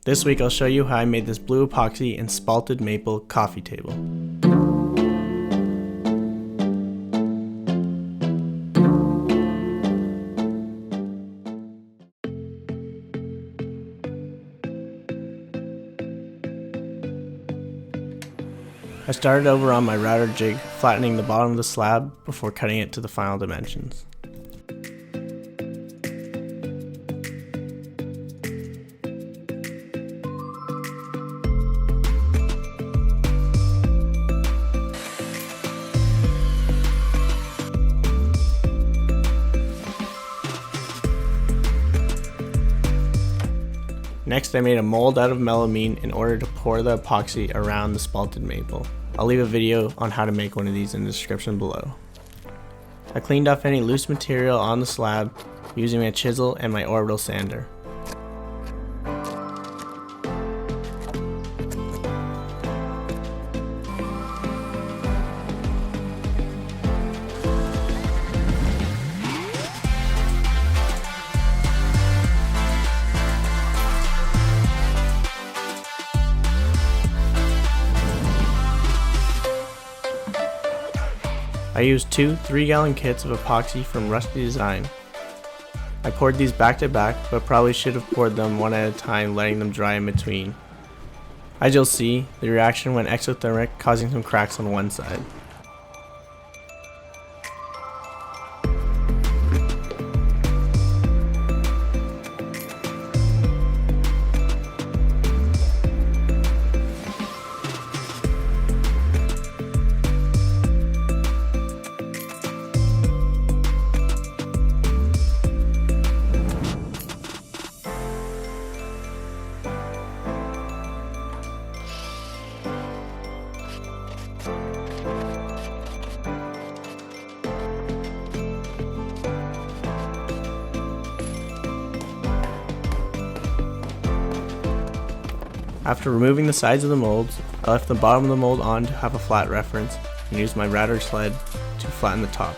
This week I'll show you how I made this blue epoxy and spalted maple coffee table. I started over on my router jig, flattening the bottom of the slab before cutting it to the final dimensions. Next, I made a mold out of melamine in order to pour the epoxy around the spalted maple. I'll leave a video on how to make one of these in the description below. I cleaned off any loose material on the slab using my chisel and my orbital sander. I used two 3-gallon kits of epoxy from Rusty Design. I poured these back to back, but probably should have poured them one at a time, letting them dry in between. As you'll see, the reaction went exothermic, causing some cracks on one side. After removing the sides of the molds, I left the bottom of the mold on to have a flat reference and used my router sled to flatten the top.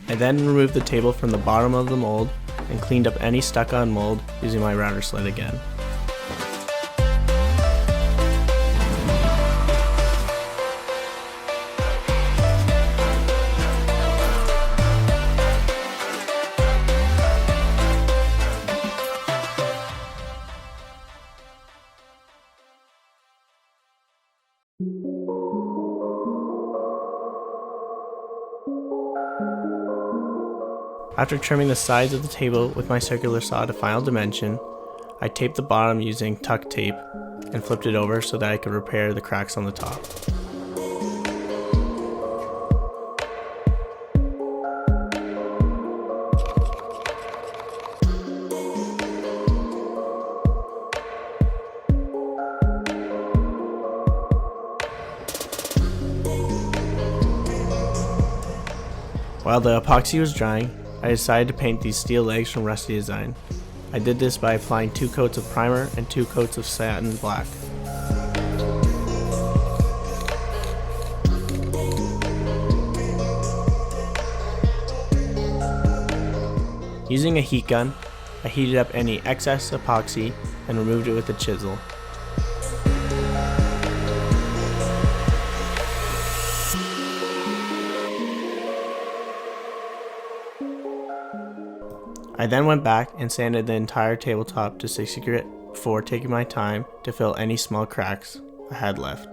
I then removed the table from the bottom of the mold and cleaned up any stuck-on mold using my router sled again. After trimming the sides of the table with my circular saw to final dimension, I taped the bottom using tuck tape and flipped it over so that I could repair the cracks on the top. While the epoxy was drying, I decided to paint these steel legs from Rusty Design. I did this by applying 2 coats of primer and 2 coats of satin black. Using a heat gun, I heated up any excess epoxy and removed it with a chisel. I then went back and sanded the entire tabletop to 60 grit before taking my time to fill any small cracks I had left.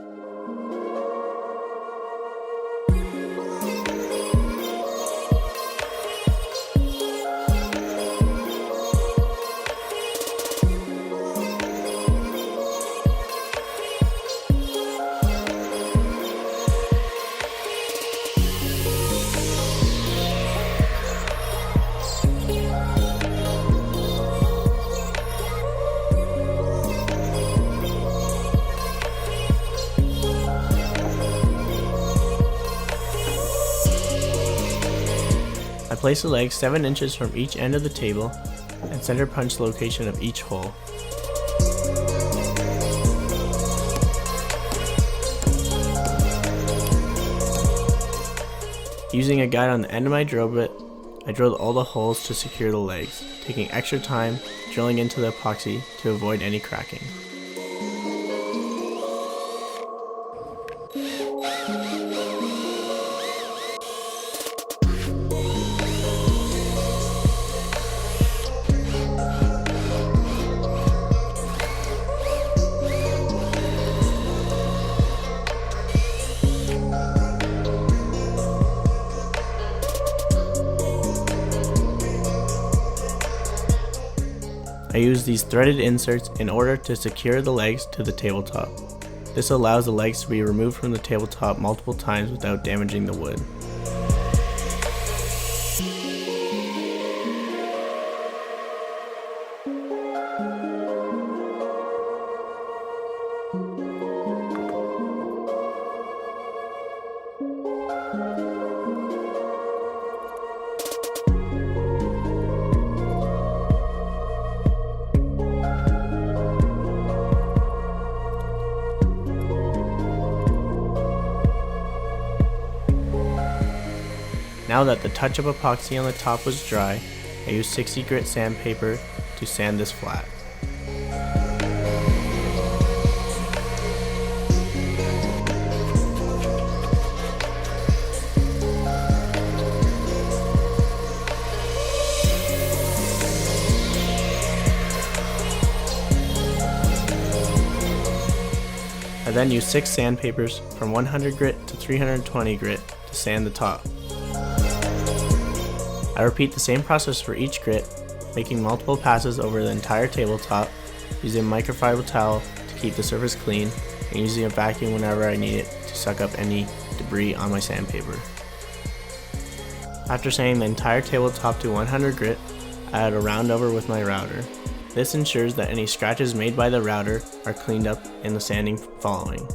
I place the legs 7 inches from each end of the table and center punch the location of each hole. Using a guide on the end of my drill bit, I drilled all the holes to secure the legs, taking extra time drilling into the epoxy to avoid any cracking. I use these threaded inserts in order to secure the legs to the tabletop. This allows the legs to be removed from the tabletop multiple times without damaging the wood. Now that the touch-up epoxy on the top was dry, I used 60 grit sandpaper to sand this flat. I then used 6 sandpapers from 100 grit to 320 grit to sand the top. I repeat the same process for each grit, making multiple passes over the entire tabletop, using a microfiber towel to keep the surface clean, and using a vacuum whenever I need it to suck up any debris on my sandpaper. After sanding the entire tabletop to 100 grit, I add a round over with my router. This ensures that any scratches made by the router are cleaned up in the sanding following.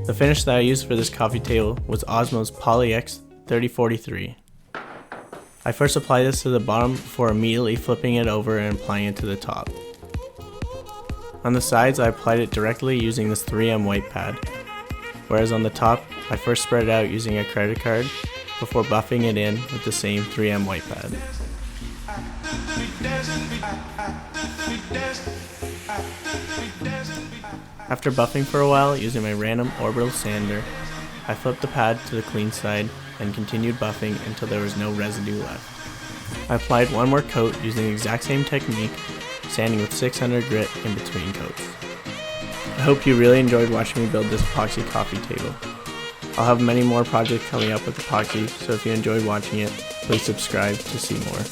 The finish that I used for this coffee table was Osmo's PolyX 3043. I first applied this to the bottom before immediately flipping it over and applying it to the top. On the sides I applied it directly using this 3M white pad, whereas on the top I first spread it out using a credit card before buffing it in with the same 3M white pad. After buffing for a while using my random orbital sander, I flipped the pad to the clean side and continued buffing until there was no residue left. I applied one more coat using the exact same technique, sanding with 600 grit in between coats. I hope you really enjoyed watching me build this epoxy coffee table. I'll have many more projects coming up with epoxy, so if you enjoyed watching it, please subscribe to see more.